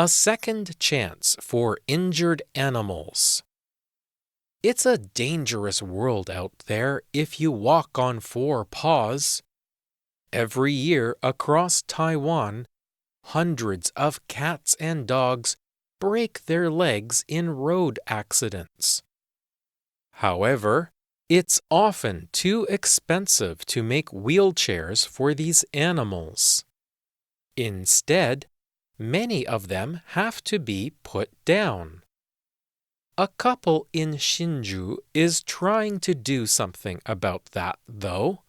A second chance for injured animals. It's a dangerous world out there if you walk on four paws. Every year across Taiwan, hundreds of cats and dogs break their legs in road accidents. However, it's often too expensive to make wheelchairs for these animals. Instead, many of them have to be put down. A couple in Hsinchu is trying to do something about that, though.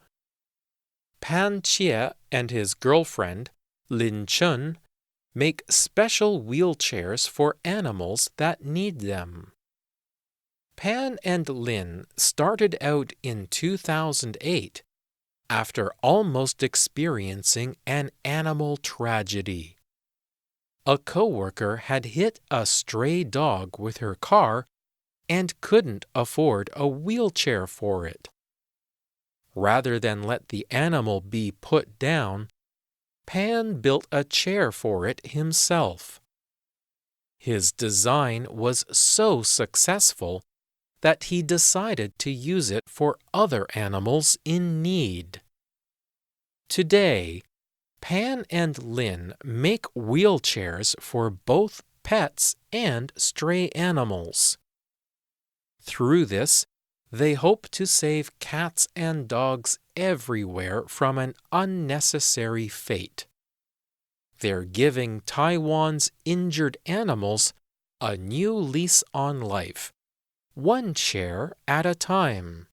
Pan Chia and his girlfriend, Lin Chun, make special wheelchairs for animals that need them. Pan and Lin started out in 2008 after almost experiencing an animal tragedy. A coworker had hit a stray dog with her car and couldn't afford a wheelchair for it. Rather than let the animal be put down, Pan built a chair for it himself. His design was so successful that he decided to use it for other animals in need. Today, Pan and Lin make wheelchairs for both pets and stray animals. Through this, they hope to save cats and dogs everywhere from an unnecessary fate. They're giving Taiwan's injured animals a new lease on life, one chair at a time.